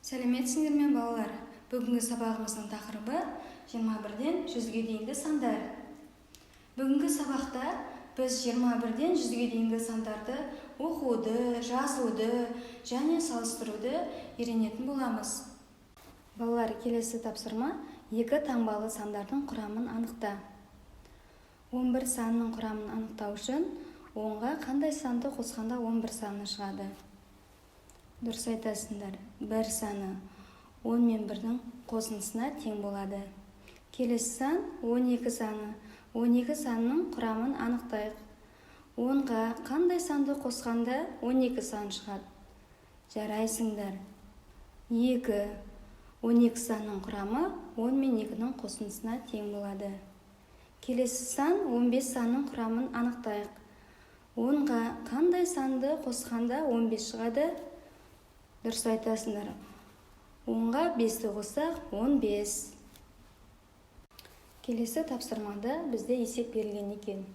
Сәлеметсіңдер ме балалар? Бүгінгі сабағымыздың тақырыбы 21-ден 100-ге дейінгі сандар. Бүгінгі сабақта біз 21-ден 100-ге дейінгі сандарды оқуды, жазуды және салыстыруды үйренетін боламыз. Балалар, келесі тапсырма 2 таңбалы сандардың құрамын анықта. 11 санының құрамын анықтау үшін 10-ға қандай санды қосқанда 11 саны шығады? Дұрыс айтасыңдар. 1 саны 10 мен 1-дің қосындысына тең болады. Келесі сан 12 саны. 12 санның құрамын анықтайық. 10-ға қандай санды қосқанда 12 сан шығады? Жарайсыңдар. 2. 12 санның құрамы 10 мен 2-дің қосындысына тең болады. Келесі сан 15 санның құрамын анықтайық. 10-ға қандай санды қосқанда 15 шығады? Дұрыс айтасыңдар. 10-ға 5-ті қоссақ 15. Келесі тапсырмада бізде есеп берілген екен.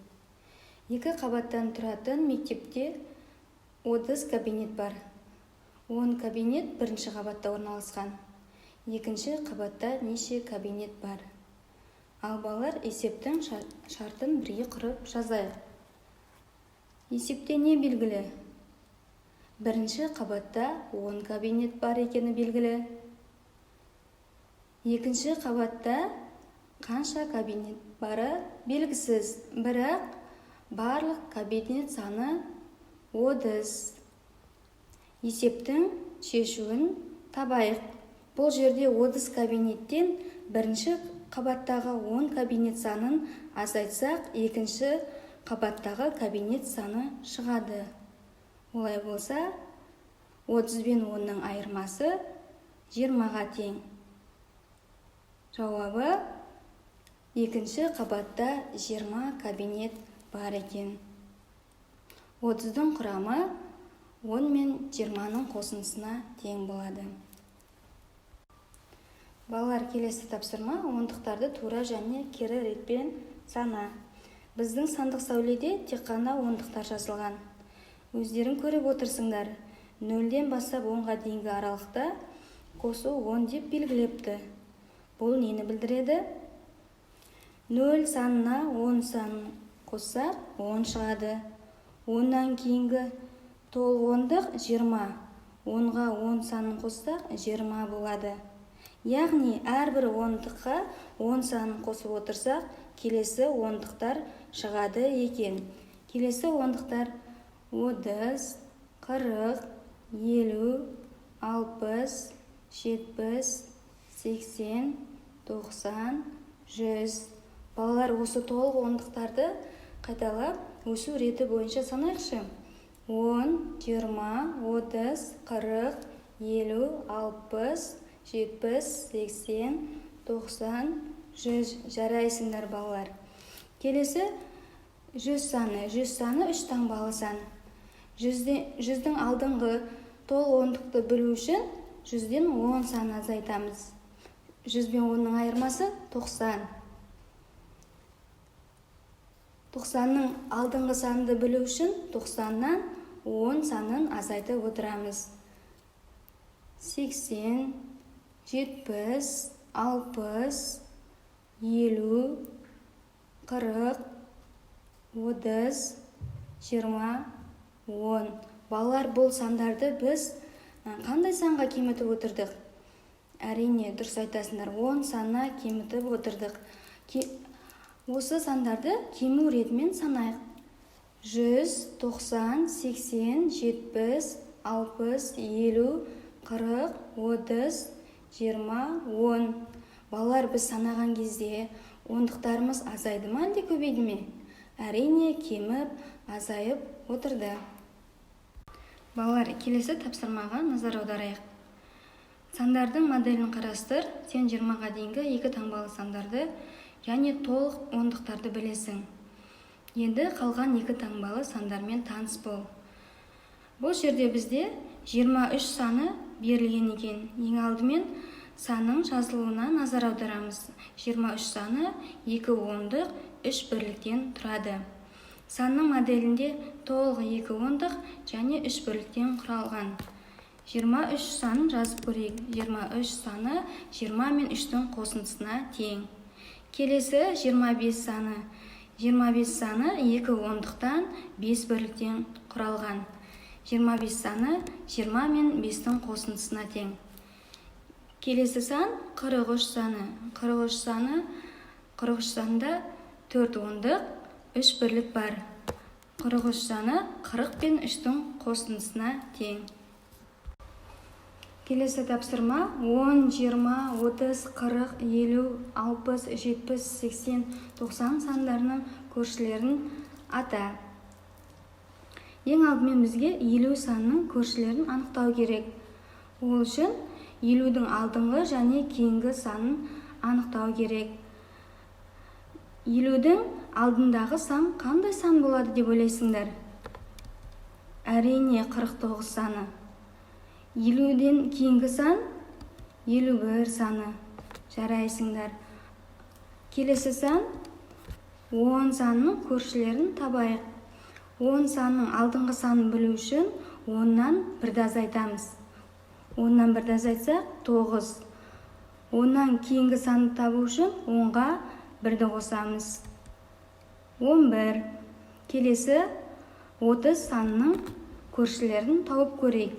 2 қабаттан тұратын мектепте 30 кабинет бар. 10 кабинет бірінші қабатта орналасқан. Екінші қабатта неше кабинет бар? Ал балалар есептің шартын бірге құрып жазайық. Есепте не белгілі? Бірінші қабатта 10 кабинет бар екені белгілі. Екінші қабатта қанша кабинет бары белгісіз, бірақ барлық кабинет саны 30. Есептің шешуін табайық. Бұл жерде 30 кабинеттен бірінші қабаттағы 10 кабинет санын азайтсақ, екінші қабаттағы кабинет саны шығады. Олай болса, 30 бен 10-ның айырмасы 20-ға тең. Жауабы, екінші қабатта 20 кабинет бар екен. 30-дің құрамы 10 мен 20-ның қосындысына тең болады. Балалар, келесі тапсырма ондықтарды тура және кері ретпен сана. Біздің сандық сәуледе тек қана ондықтар жазылған. Өздерің көріп отырсыңдар. 0-ден бастап 10-ға дейінгі аралықта қосу 10 деп белгілепті. Бұл нені білдіреді? 0 санына 10 санын қоссақ 10 шығады. 10-нан кейінгі толық ондық 20. 10-ға 10 санын қоссақ 20 болады. Яғни әрбір ондыққа 10 санын қосып отырсақ, келесі ондықтар шығады екен. Келесі ондықтар 30, 40, 50, 60, 70, 80, 90, 100. Балалар, осы толық ондықтарды қайталап өсу реті бойынша санайықшы. 10, 20, 30, 40, 50, 60, 70, 80, 90, 100. Жарайсыңдар балалар. Келесі 100 саны. 100 саны 3 таңбалы сан. 100-дің алдыңғы толық ондықты білу үшін 100-ден 10 санын азайтамыз. 100 бен 10-ның айырмасы 90. 90-ның алдыңғы санды білу үшін 90-нан 10 санын азайтып отырамыз. 80, 70, 60, 50, 40, 30, 20, 10. Балалар, бұл сандарды біз қандай санға кемітіп отырдық? Әрине, дұрыс айтасыңдар, 10 санына кемітіп отырдық. Осы сандарды кему ретімен санайық. 100, 90, 80, 70, 60, 50, 40, 30, 20, 10. Балалар, біз санаған кезде ондықтарымыз азайды ма, әлде көбейді ме? Әрине, кеміп, азайып отырды. Балалар, келесі тапсырмаға назар аударайық. Сандардың моделін қарастыр. Сен 20-ға дейінгі 2 таңбалы сандарды және толық ондықтарды білесің. Енді қалған 2 таңбалы сандармен таныс бол. Бұл жерде бізде 23 саны берілген екен. Ең алдымен санның жазылуына назар аударамыз. 23 саны 2 ондық 3 бірліктен тұрады. Санның моделінде толық 2 ондық және 3 бірліктен құралған. 23 санын жазып көрейік. 23 саны 20 мен 3-тің қосындысына тең. Келесі 25 саны. 25 саны 2 ондықтан 5 бірліктен құралған. 25 саны 20 мен 5-тің қосындысына тең. Келесі сан 43 саны. 43 санында 4 ондық, 3 бірлік бар. 43 саны 40 пен 3-тің қосындысына тең. Келесі тапсырма 10, 20, 30, 40, 50, 60, 70, 80, 90 сандарының көршілерін ата. Ең алдымен бізге 50 санының көршілерін анықтау керек. Ол үшін 50-дің алдыңғы және кейінгі санын анықтау керек. 50-дің алдындағы сан қандай сан болады деп ойлайсыңдар? Әрине 49 саны. 50-ден кейінгі сан 51 саны. Жарайсыңдар. Келесі сан 10 санының көршілерін табайық. 10 санның алдыңғы санын білу үшін 10-нан 1-ді азайтамыз. 10-нан 1-ді азайтсақ 9. 10-нан кейінгі санды табу үшін 10-ға 1-ді қосамыз. 11. Келесі 30 санының көршілерін тауып көрейік.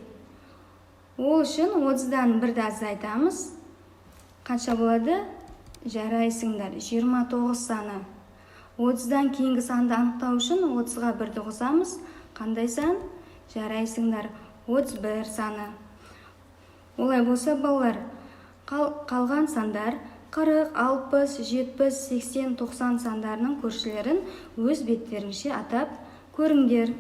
Ол үшін 30-дан 1-ді азайтамыз. Қанша болады? Жарайсыңдар. 29 саны. 30-дан кейінгі санды анықтау үшін 30-ға 1-ді қосамыз. Қандай сан? Жарайсыңдар. 31 саны. Олай болса, балалар, қалған сандар 40, 60, 70, 80, 90 сандарының көршілерін өз беттеріңше атап көріңдер.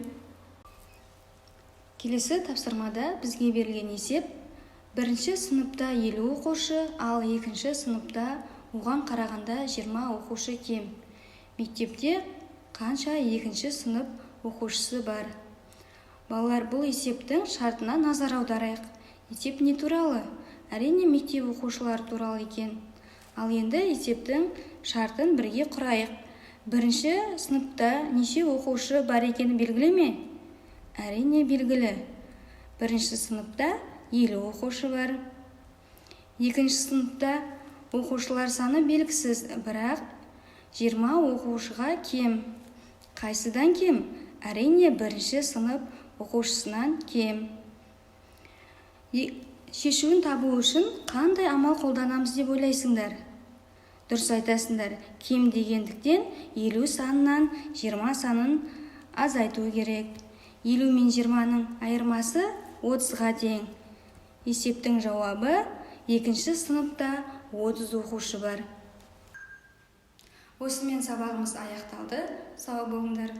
Келесі тапсырмада бізге берілген есеп: бірінші сыныпта 50 оқушы, ал екінші сыныпта оған қарағанда 20 оқушы кем. Мектепте қанша екінші сынып оқушысы бар? Балалар, бұл есептің шартына назар аударайық. Есеп не туралы? Әрине мектеп оқушылар туралы екен. Ал енді есептің шартын бірге құрайық. Бірінші сыныпта неше оқушы бар екені белгілі ме? Әрине белгілі. Бірінші сыныпта 50 оқушы бар. Екінші сыныпта оқушылар саны белгісіз, бірақ 20 оқушыға кем. Қайсыдан кем? Әрине бірінші сынып оқушысынан кем. Шешуін табу үшін қандай амал қолданамыз деп ойлайсыңдар? Дұрыс айтасыңдар. Кем дегендіктен 50 санынан 20 санын азайту керек. 50 мен 20-ның айырмасы 30-ға тең. Есептің жауабы: екінші сыныпта 30 оқушы бар. Осымен сабағымыз аяқталды. Сау болыңдар.